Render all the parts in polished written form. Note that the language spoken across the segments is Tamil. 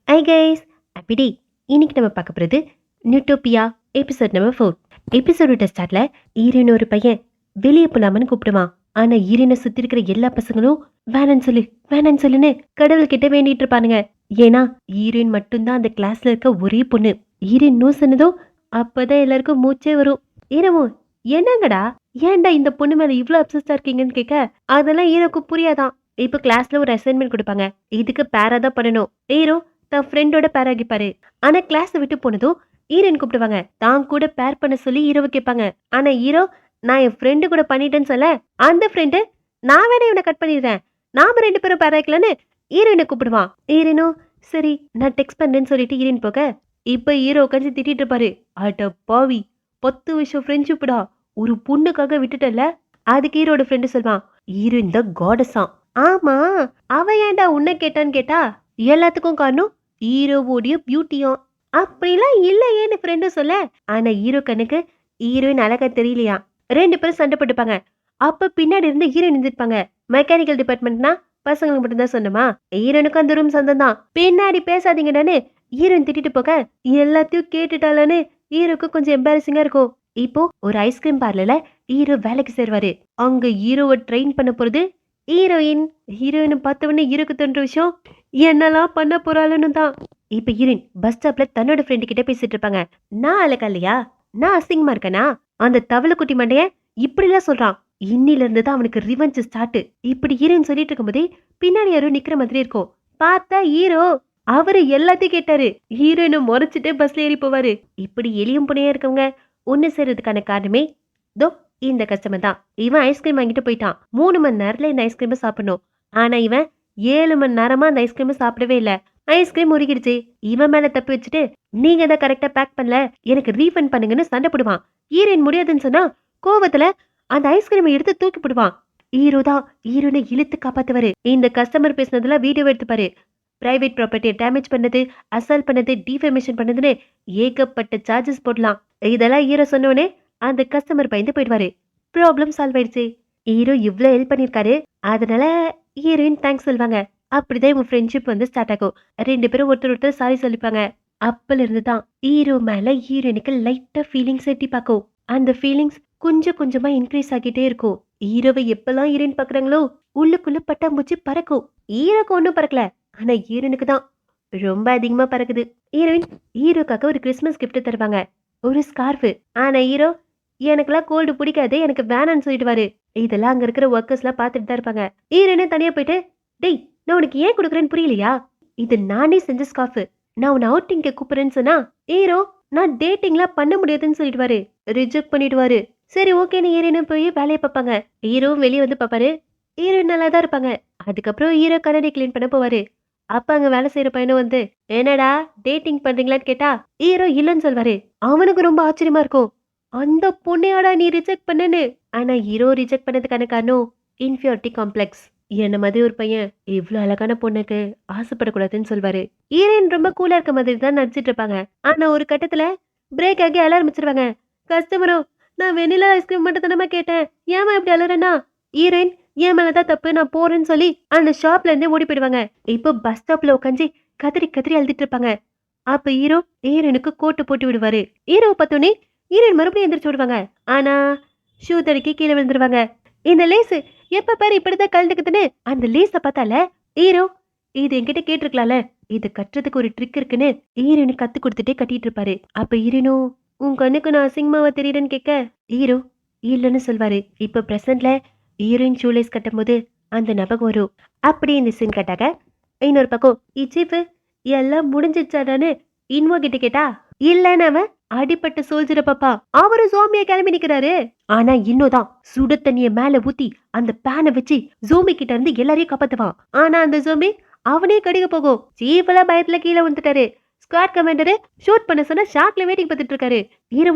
ஹை கைஸ் அப்படி இன்னைக்கு நம்ம பார்க்க போகிறது நியூட்டோபியா எபிசோட் நம்பர் 4. எபிசோட ஸ்டார்ட்ல ஈரன் ஒரு பையன் வெளியே போலாமன்னு கூப்பிடுவான். ஆனா ஈரனை சுத்தி இருக்கிற எல்லா பசங்களும் வேணான்னு சொல்லுன்னு கடவுள் கிட்ட வேண்டிட்டு இருப்பானுங்க. ஏன்னா ஈரன் மட்டும்தான் அந்த கிளாஸ்ல இருக்க ஒரே பொண்ணு. ஈரன் நோ சொன்னதும் அப்பதான் எல்லாருக்கும் மூச்சே வரும். ஈரமும் என்னங்கடா ஏன்டா இந்த பொண்ணு மேல இவ்வளவு அப்சஸ்டா இருக்கீங்கன்னு கேட்க அதெல்லாம் ஈரோக்கு புரியாதான். இப்ப கிளாஸ்ல ஒரு அசைன்மெண்ட் கொடுப்பாங்க, இதுக்கு பேரா தான் பண்ணணும். ஈரோ தன் ஃப்ரெண்டோட பேர் ஆகிப்பாரு. ஆனா கிளாஸ் விட்டு போனதும் ஈரன் கூப்பிடுவாங்க, தான் கூட பேர் பண்ண சொல்லி ஹீரோவை கேட்பாங்க. ஆனா ஹீரோ நான் என் ஃப்ரெண்டு கூட பண்ணிட்டேன்னு சொல்ல அந்த ஃப்ரெண்டு நான் வேணா இவனை கட் பண்ணிடுறேன், நாம 2 பேரும் பேர் ஆகிக்கலான்னு ஹீரோயினை கூப்பிடுவான். ஈரனும் சரி நான் டெக்ஸ்ட் பண்றேன்னு சொல்லிட்டு ஈரன் போக இப்ப ஹீரோ உட்காந்து திட்டிட்டு இருப்பாரு. அட பாவி 10 வருஷம் ஃப்ரெண்ட்ஷிப்டா ஒரு பொண்ணுக்காக விட்டுட்டல. அதுக்கு ஹீரோட ஃப்ரெண்டு சொல்வான், ஹீரோ இந்த காடஸாம். ஆமா அவ ஏன்டா உன்னை கேட்டான்னு கேட்டா எல்லாத்துக்கும் காரணம் ஹீரோவோடைய பியூட்டியும். அப்படிலாம் இல்லையேன்னு ஃப்ரெண்டு சொல்ல ஆனா ஹீரோ கண்ணுக்கு ஹீரோயின் அழகா தெரியலையா. 2 பேரும் சண்டை போட்டுப்பாங்க. அப்ப பின்னாடி இருந்து ஹீரோயின் இருந்திருப்பாங்க. மெக்கானிக்கல் டிபார்ட்மெண்ட்னா பசங்களுக்கு மட்டும்தான் சொன்னமா, ஹீரோனுக்கு அந்த ரூம் சொந்தம் தான். பின்னாடி பேசாதீங்கடான்னு ஹீரோயின் திட்டிட்டு போக எல்லாத்தையும் கேட்டுட்டாலன்னு ஹீரோக்கு கொஞ்சம் எம்பாரசிங்கா இருக்கும். இப்போ ஒரு ஐஸ்கிரீம் பார்லர்ல ஹீரோ வேலைக்கு சேருவாரு. அங்க ஹீரோவை ட்ரெயின் பண்ண போறது ஹீரோயின். ஹீரோயினை பார்த்தவொடனே ஹீரோக்கு தோன்ற விஷயம் என்னெல்லாம் பண்ண போறாளுன்னு தான். இப்ப ஹீரோயின் பஸ் ஸ்டாப்ல தன்னோட ஃப்ரெண்டு கிட்ட பேசிட்டு இருப்பாங்க. நான் அழகா இல்லையா, நான் அசிங்கமா இருக்கனா, அந்த தவளை குட்டி மண்டைய இப்படிலாம் சொல்றான். இன்னில இருந்து தான் அவனுக்கு ரிவெஞ்ச் ஸ்டார்ட். இப்படி ஹீரோயின் சொல்லிட்டு இருக்கும்போதே பின்னாடி யாரும் நிக்கிற மாதிரி இருக்கும். பார்த்தா ஹீரோ அவரு எல்லாத்தையும் கேட்டாரு. ஹீரோயினை முறைச்சிட்டு பஸ்ல ஏறி போவாரு. இப்படி எளியும் புனையா இருக்கவங்க ஒண்ணு சேர்றதுக்கான காரணமே தோ இந்த கஸ்டமர் தான். இவன் ஐஸ்கிரீம் வாங்கிட்டு போயிட்டான். 3 மணி நேரத்துல இந்த ஐஸ்கிரீமை சாப்பிடணும். ஆனா இவன் 7 மணி நேரமா அந்த ஐஸ்கிரீமை சாப்பிடவே இல்ல. ஐஸ்கிரீம் உருகிடுச்சு. இவன் மேல தப்பு வச்சுட்டு நீங்க தான் கரெக்டா பேக் பண்ணல, எனக்கு ரீஃபண்ட் பண்ணுங்கன்னு சண்டை போடுவான். ஹீரோயின் முடியாதுன்னு சொன்னா கோவத்துல அந்த ஐஸ்கிரீமை எடுத்து தூக்கி போடுவான். ஹீரோ தான் ஹீரோனை இழுத்து காப்பாத்துவாரு. இந்த கஸ்டமர் பேசினதுல வீடியோ எடுத்துப்பாரு. பிரைவேட் ப்ராப்பர்ட்டியை டேமேஜ் பண்ணது, அசால்ட் பண்ணது, டிஃபேமேஷன் பண்ணதுன்னு ஏகப்பட்ட சார்ஜஸ் போடலாம். இதெல்லாம் ஹீரோ சொன்னோடனே அந்த கஸ்டமர் பயந்து போயிடுவாரு. ப்ராப்ளம் சால்வ் ஆயிடுச்சு. ஹீரோ இவ்வளோ ஹெல்ப் பண்ணியிருக்காரு, அதனால ஹீரோயின் தேங்க்ஸ் சொல்வாங்க. அப்படிதான் இவங்க ஃப்ரெண்ட்ஷிப் வந்து ஸ்டார்ட் ஆகும். 2 பேரும் ஒருத்தர் சாரி சொல்லிப்பாங்க. அப்பல இருந்து தான் ஹீரோ மேல ஹீரோயினுக்கு லைட்டா ஃபீலிங்ஸ் எட்டி பார்க்கும். அந்த ஃபீலிங்ஸ் கொஞ்சம் கொஞ்சமா இன்க்ரீஸ் ஆகிட்டே இருக்கும். ஹீரோவை எப்பெல்லாம் ஹீரோயின் பாக்குறாங்களோ உள்ளுக்குள்ள பட்டாம்பூச்சி பறக்கும். ஹீரோக்கு ஒன்றும் பறக்கல, ஆனா ஹீரோனுக்கு தான் ரொம்ப அதிகமா பறக்குது. ஹீரோயின் ஹீரோக்காக ஒரு கிறிஸ்மஸ் கிஃப்ட் தருவாங்க, ஒரு ஸ்கார்ஃப். ஆனா ஹீரோ எனக்குலாம் கோல்டு பிடிக்காது, எனக்கு வேணான்னு சொல்லிடுவாரு. இதெல்லாம் அங்க இருக்கிற ஒர்க்கர்ஸ்லாம் பார்த்துட்டு தான் இருப்பாங்க. ஹீரோனே தனியா போயிட்டு டேய் நான் உனக்கு ஏன் கொடுக்குறேன்னு புரியலையா, இது நானே செஞ்ச ஸ்கார்ஃப், நான் உன்னை அவுட்டிங்க கூப்பிடுறேன்னு சொன்னா ஹீரோ நான் டேட்டிங்லாம் பண்ண முடியாதுன்னு சொல்லிடுவாரு. ரிஜெக்ட் பண்ணிடுவாரு. சரி ஓகேன்னு ஹீரோனும் போய் வேலையை பார்ப்பாங்க. ஹீரோவும் வெளியே வந்து பார்ப்பாரு. ஹீரோயின் நல்லா தான் இருப்பாங்க. அதுக்கப்புறம் ஹீரோ கண்ணாடி கிளீன் பண்ண போவாரு. அப்ப அங்க வேலை செய்யற பையனும் வந்து என்னடா டேட்டிங் பண்றீங்களான்னு கேட்டா ஹீரோ இல்லைன்னு சொல்வாரு. அவனுக்கு ரொம்ப ஆச்சரியமா இருக்கும், அந்த பொண்ணையாடா நீ ரிஜெக்ட் பண்ணனு. ஆனா ஹீரோ ரிஜெக்ட் பண்ணதுக்கான காரணம் இன்ஃபியாரிட்டி காம்ப்ளெக்ஸ். என்ன மாதிரி ஒரு பையன் இவ்வளவு அழகான பொண்ணுக்கு ஆசைப்படக்கூடாதுன்னு சொல்வாரு. ஹீரோயின் ரொம்ப கூலா இருக்க மாதிரி தான் நடிச்சிட்டு இருப்பாங்க. ஆனா ஒரு கட்டத்துல பிரேக் ஆகி அழ ஆரம்பிச்சிருவாங்க. கஸ்டமரும் நான் வெனிலா ஐஸ்கிரீம் மட்டும் தானமா கேட்டேன், ஏமா இப்படி அலறனா. ஹீரோயின் என் மேலதான் தப்பு, நான் போறேன்னு சொல்லி அந்த ஷாப்ல இருந்தே ஓடி போயிடுவாங்க. இப்போ பஸ் ஸ்டாப்ல உட்காந்து கதறி கதறி அழுதுட்டு இருப்பாங்க. அப்ப ஹீரோ ஹீரோனுக்கு கோட்டு போட்டு விடுவாரு. ஹீரோ பார்த்தோன்னே ஹீரோயின் மறுபடியும் எந்திரிச்சு விடுவாங்க. ஆனா ஷூ தடுக்கி கீழே விழுந்துருவாங்க. இந்த லேஸ் எப்ப பாரு இப்படிதான் கலந்துக்குதுன்னு அந்த லேஸ பார்த்தால ஹீரோ இது என்கிட்ட கேட்டிருக்கலாம்ல, இது கட்டுறதுக்கு ஒரு ட்ரிக் இருக்குன்னு ஹீரோனுக்கு கத்து கொடுத்துட்டே கட்டிட்டு இருப்பாரு. அப்ப ஹீரோனும் உன் கண்ணுக்கு நான் அசிங்கமாவா தெரியுறேன்னு கேட்க ஹீரோ இல்லைன்னு சொல்வாரு. இப்ப பிரசன்ட்ல ஹீரோயின் ஷூலேஸ் கட்டும் போது அந்த ஞாபகம் வரும். அப்படி இந்த சீன் கட்டாக இன்னொரு பக்கம் சீஃப் எல்லாம் முடிஞ்சிச்சாடான்னு இன்வோ கிட்ட கேட்டா இல்லன்னு அவன் அடிப்பட்ட சோல்ஜரை பாப்பா. அவரு ஜோம்பிய கிளம்பி நிக்கிறாரு. ஆனா இன்னும்தான் சுடு தண்ணிய மேல ஊத்தி அந்த பேனை வச்சு ஜோம்பி கிட்ட இருந்து எல்லாரையும் காப்பாத்துவான். ஆனா அந்த ஜோம்பி அவனே கடிக்க போகும். சீஃப்ல பயத்துல கீழே வந்துட்டாரு. ஸ்குவாட் கமாண்டரு ஷூட் பண்ண சொன்னா ஷாக்ல வெயிட்டிங் பார்த்துட்டு இருக்காரு.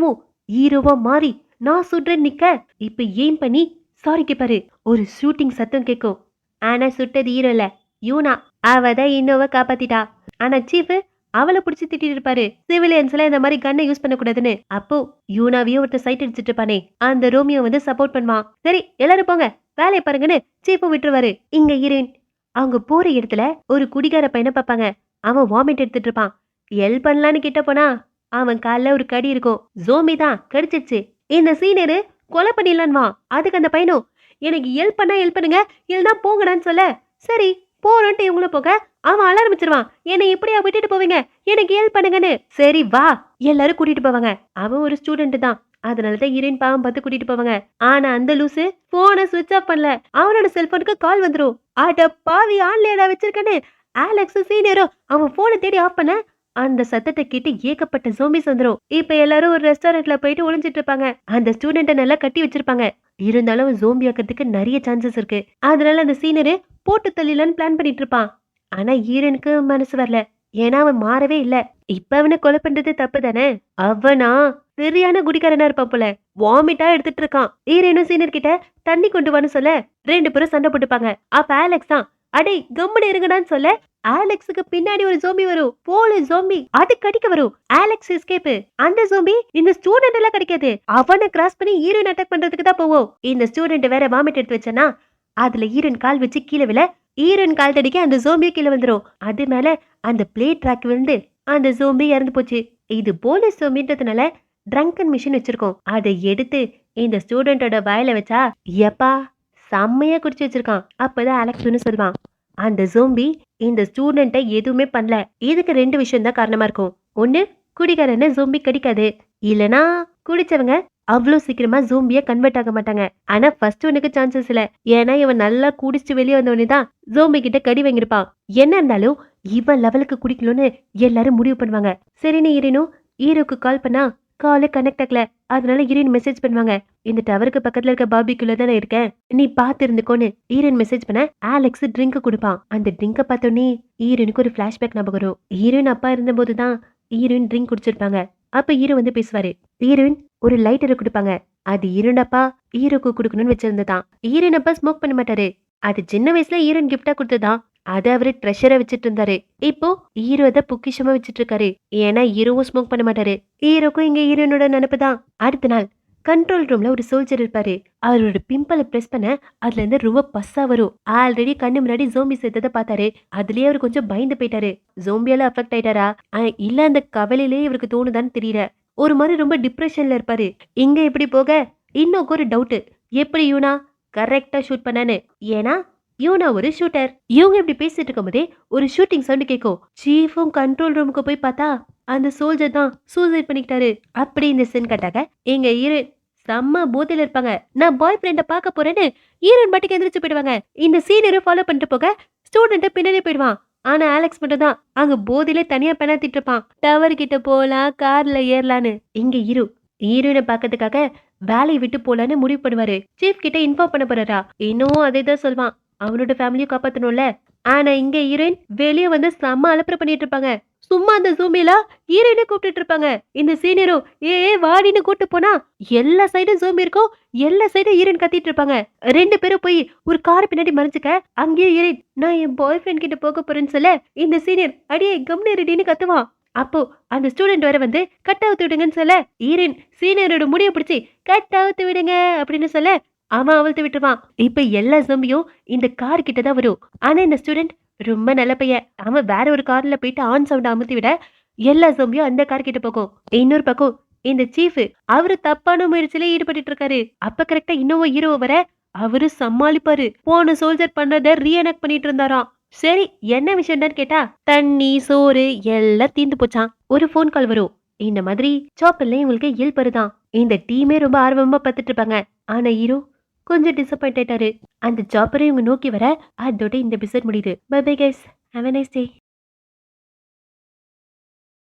ஹீரோவா மாறி நான் சுடுறேன்னு நிக்க இப்ப எய்ம் பண்ணி சாரி கேப்பாரு. ஒரு ஷூட்டிங் சத்தம் கேட்கும். ஆனா சுட்டது ஹீரோ இல்ல, யூனா. அவதான் இன்னோவ காப்பாத்திட்டா. ஆனா சீஃப் அவளை பிடிச்சி திட்டிட்டு இருப்பாரு, சிவிலியன்ஸ்ல இந்த மாதிரி கண்ணை யூஸ் பண்ணக்கூடாதுன்னு. அப்போ யூனாவையும் ஒருத்தர் சைட் அடிச்சிட்டு இருப்பானே அந்த ரோமியோ வந்து சப்போர்ட் பண்ணுவான். சரி எல்லாரும் போங்க வேலையை பாருங்கன்னு சீஃபும் விட்டுருவாரு. இங்க ஹீரோயின் அவங்க போற இடத்துல ஒரு குடிகார பையனை பார்ப்பாங்க. அவன் வாமிட் எடுத்துட்டு இருப்பான். ஹெல்ப் பண்ணலான்னு கிட்ட போனா அவன் கால்ல ஒரு கடி இருக்கும். ஜோம்பி தான் கடிச்சிருச்சு. இந்த சீனியரு கொலை பண்ணிடலான்வா. அதுக்கு அந்த பையனும் எனக்கு ஹெல்ப் பண்ணா ஹெல்ப் பண்ணுங்க, இல்லைன்னா போங்கடான்னு சொல்ல, சரி போறோன்ட்டு இவங்களும் போக அவன் அழ ஆரம்பிச்சிருவான். என்னை இப்படியா விட்டுட்டு போவீங்க, எனக்கு ஹெல்ப் பண்ணுங்கன்னு. சரி வா எல்லாரும் கூட்டிட்டு போவாங்க. அவன் ஒரு ஸ்டூடெண்ட் தான், அதனாலதான் ஹீரோயின் பாவம் பார்த்து கூட்டிட்டு போவாங்க. ஆனா அந்த லூசு போனை சுவிட்ச் ஆஃப் பண்ணல. அவனோட செல்போனுக்கு கால் வந்துரும். அட பாவி ஆன்லைனா வச்சிருக்கேன்னு ஆலெக்ஸ் சீனியரும் அவன் போனை தேடி ஆஃப் பண்ண அந்த சத்தத்தை கேட்டு ஏகப்பட்ட ஜோம்பிஸ் வந்துரும். இப்ப எல்லாரும் ஒரு ரெஸ்டாரண்ட்ல போயிட்டு ஒளிஞ்சிட்டு இருப்பாங்க. அந்த ஸ்டூடெண்ட்டை நல்லா கட்டி வச்சிருப்பாங்க. இருந்தாலும் ஜோம்பி ஆக்கிறதுக்கு நிறைய சான்சஸ் இருக்கு. அதனால அந்த சீனியரு போட்டு தள்ளிலான்னு பிளான் பண்ணிட்டு இருப்பான். ஆனா ஹீரோனுக்கு மனசு வரல. ஏன்னா அவன் மாறவே இல்ல. இப்ப அவனை கொலை பண்றது தப்பு தானே. அவனா சரியான குடிக்காரனா இருப்பான் போல. வாமிட்டா எடுத்துட்டு இருக்கான். ஹீரோனும் சீனியர் கிட்ட தண்ணி கொண்டு வான்னு சொல்ல 2 பேரும் சண்டை போட்டுப்பாங்க. அப்ப ஆலெக்ஸ் தான் அடே கம்முன்னு இருங்கடான்னு சொல்ல ஆலெக்ஸுக்கு பின்னாடி ஒரு ஜோம்பி வரும். போலீஸ் ஜோம்பி அது கடிக்க வரும். Alex escape. அந்த ஜோம்பி இந்த ஸ்டூடெண்ட் எல்லாம் கிடைக்காது. அவனை கிராஸ் பண்ணி ஹீரோயின் அட்டாக் பண்றதுக்கு தான் போவோம். இந்த ஸ்டூடெண்ட் வேற வாமிட் எடுத்து வச்சனா அதுல ஹீரோயின் கால் வச்சு கீழே விழ ஹீரோயின் கால் தடிக்க அந்த ஜோம்பியும் கீழே வந்துரும். அது மேல அந்த பிளேட் ட்ராக் விழுந்து அந்த ஜோம்பி இறந்து போச்சு. இது போலீஸ் ஜோம்பின்றதுனால ட்ரங்கன் மிஷின் வச்சிருக்கோம். அதை எடுத்து இந்த ஸ்டூடெண்டோட வாயில வச்சா எப்பா செம்மையா குடிச்சு வச்சிருக்கான். அப்பதான் அலெக்ஸ்னு சொல்லுவான். அந்த ஜோம்பி இந்த ஸ்டூடெண்ட்டை எதுவுமே பண்ணல. இதுக்கு 2 விஷயம் தான் காரணமா இருக்கும். ஒண்ணு குடிகாரன்னு ஜோம்பி கடிக்காது, இல்லனா குடிச்சவங்க அவ்வளோ சீக்கிரமா ஜோம்பியா கன்வெர்ட் ஆக மாட்டாங்க. ஆனா ஃபர்ஸ்ட் ஒனுக்கு சான்சஸ் இல்ல. ஏன்னா இவன் நல்லா குடிச்சு வெளியே வந்தவனே தான் ஜோம்பி கிட்ட கடி வாங்கியிருப்பான். என்ன இருந்தாலும் இவன் லெவலுக்கு குடிக்கணும்னு எல்லாரும் முடிவு பண்ணுவாங்க. சரின்னு ஹீரோக்கு கால் பண்ணா காலே கனெக்ட் ஆகல. அதனால ஹீரோயின் மெசேஜ் பண்ணுவாங்க. இந்த டவருக்கு பக்கத்துல இருக்க பார்பிக்யூல தானே இருக்கேன், நீ பாத்து இருந்துக்கோன்னு ஹீரோயின் மெசேஜ் பண்ண ஆலெக்ஸ் ட்ரிங்க் கொடுப்பான். அந்த ட்ரிங்கை பார்த்தோன்னே ஹீரோயினுக்கு ஒரு பிளாஷ்பேக் ஞாபகம் வரும். ஹீரோயின் அப்பா இருந்தபோது தான் ஹீரோயின் ட்ரிங்க் குடிச்சிருப்பாங்க. அப்ப ஹீரோ வந்து பேசுவாரு. ஹீரோயின் ஒரு லைட்டரை கொடுப்பாங்க. அது ஹீரோயின் அப்பா ஹீரோக்கு கொடுக்கணும்னு வச்சிருந்ததான். ஹீரோயின் அப்பா ஸ்மோக் பண்ண மாட்டாரு. அது சின்ன வயசுல ஹீரோயின் கிஃப்டா கொடுத்ததான். அதை அவரு ட்ரெஷரா வச்சிட்டு இருந்தாரு. இப்போ ஹீரோ அதை பொக்கிஷமா வச்சிட்டு இருக்காரு. ஏன்னா ஹீரோவும் ஸ்மோக் பண்ண மாட்டாரு. ஹீரோக்கும் இங்க ஹீரோனோட நினைப்பு தான். அடுத்த நாள் கண்ட்ரோல் ரூம்ல ஒரு சோல்ஜர் இருப்பாரு. அவரோட பிம்பிளை பிரஸ் பண்ண அதுல இருந்து ரொம்ப பஸ்ஸா வரும். ஆல்ரெடி கண்ணு முன்னாடி ஜோம்பி சேர்த்ததை பார்த்தாரு. அதுலயே அவர் கொஞ்சம் பயந்து போயிட்டாரு. ஜோம்பியால அஃபெக்ட் ஆயிட்டாரா இல்ல அந்த கவலையிலேயே இவருக்கு தோணுதான்னு தெரியல. ஒரு மாதிரி ரொம்ப டிப்ரெஷன்ல இருப்பாரு. இங்க எப்படி போக இன்னும் ஒரு டவுட், எப்படி யூனா கரெக்டா ஷூட் பண்ணான்னு. ஏன்னா யூனா ஒரு ஷூட்டர். இவங்க இப்படி பேசிட்டு இருக்கும் போதே ஒரு ஷூட்டிங் சவுண்ட் கேட்கும். சீஃபும் கண்ட்ரோல் ரூமுக்கு போய் பார்த்தா அந்த சோல்ஜர் தான் சூசைட் பண்ணிக்கிட்டாரு. அப்படி இந்த சீன் கட்டாக எங்க ஹீரோயின் செம்ம போதையில இருப்பாங்க. நான் பாய் ஃப்ரெண்ட பார்க்க போறேன்னு ஹீரோயின் பாட்டுக்கு எந்திரிச்சு போயிடுவாங்க. இந்த சீனியரை ஃபாலோ பண்ணிட்டு போக ஸ்டூடெண்ட்டை பின்னாடி போயிடுவான். ஆனா ஆலெக்ஸ் மட்டும் தான் அங்க போதையில தனியா பெணாத்திட்டு இருப்பான். டவர் கிட்ட போலாம், கார்ல ஏறலான்னு. இங்க ஹீரோயினை பார்க்கறதுக்காக வேலையை விட்டு போலான்னு முடிவு பண்ணுவாரு. சீஃப் கிட்ட இன்ஃபார்ம் பண்ண போறாரா. இன்னும் அதே தான் சொல்வான். அவனோட ஃபேமிலியும் காப்பாத்தணும்ல. ஆனா இங்க ஹீரோயின் வெளியே வந்து செம்ம அலப்பறை பண்ணிட்டு இருப்பாங்க. சும்மா அந்த ஜூமிலா ஹீரோயினை கூப்பிட்டு இருப்பாங்க. இந்த சீனியரும் வாடின்னு கூட்டு போனா எல்லா சைடும் ஜூமி இருக்கும். எல்லா சைடும் ஹீரோயின் கத்திட்டு இருப்பாங்க. 2 பேரும் போய் ஒரு கார் பின்னாடி மறைஞ்சுக்க அங்கேயே ஹீரோயின் நான் என் பாய் ஃப்ரெண்ட் கிட்ட போக போறேன்னு சொல்ல இந்த சீனியர் அடியே கம்னு ரெடின்னு கத்துவான். அப்போ அந்த ஸ்டூடெண்ட் வர வந்து கட் அவுத்து விடுங்கன்னு சொல்ல ஹீரோயின் சீனியரோட முடிய பிடிச்சி கட் அவுத்து விடுங்க அப்படின்னு சொல்ல அவன் அவழ்த்து விட்டுருவான். இப்ப எல்லா ஜோம்பியும் இந்த கார் கிட்ட தான் வரும். ஆனா இந்த ஸ்டூடெண்ட் ரொம்ப நல்ல பையன். அவன் வேற ஒரு கார்ல போயிட்டு ஆன் சவுண்ட் அமுத்தி விட எல்லா ஜோம்பியும் அந்த கார் கிட்ட போகும். இன்னொரு பக்கம் இந்த சீஃப் அவரு தப்பான முயற்சியில ஈடுபட்டு இருக்காரு. அப்ப கரெக்டா இன்னொரு ஹீரோ வர அவரு சமாளிப்பாரு. போன சோல்ஜர் பண்றத ரீஎனக்ட் பண்ணிட்டு இருந்தாராம். சரி என்ன விஷயம்னு கேட்டா தண்ணி சோறு எல்லாம் தீந்து போச்சான். ஒரு போன் கால் வரும். இந்த மாதிரி சாப்பிடல இவங்களுக்கு ஹெல்ப் வருதான். இந்த டீமே ரொம்ப ஆர்வமா பார்த்துட்டு இருப்பாங்க. ஆனா ஹீரோ கொஞ்சம் டிசப்பாயிண்ட் ஆயிட்டாரு. அந்த ஜாப்பரை இவங்க நோக்கி வர அதோட இந்த எபிசோட் முடியுது. Bye bye guys, have a nice day.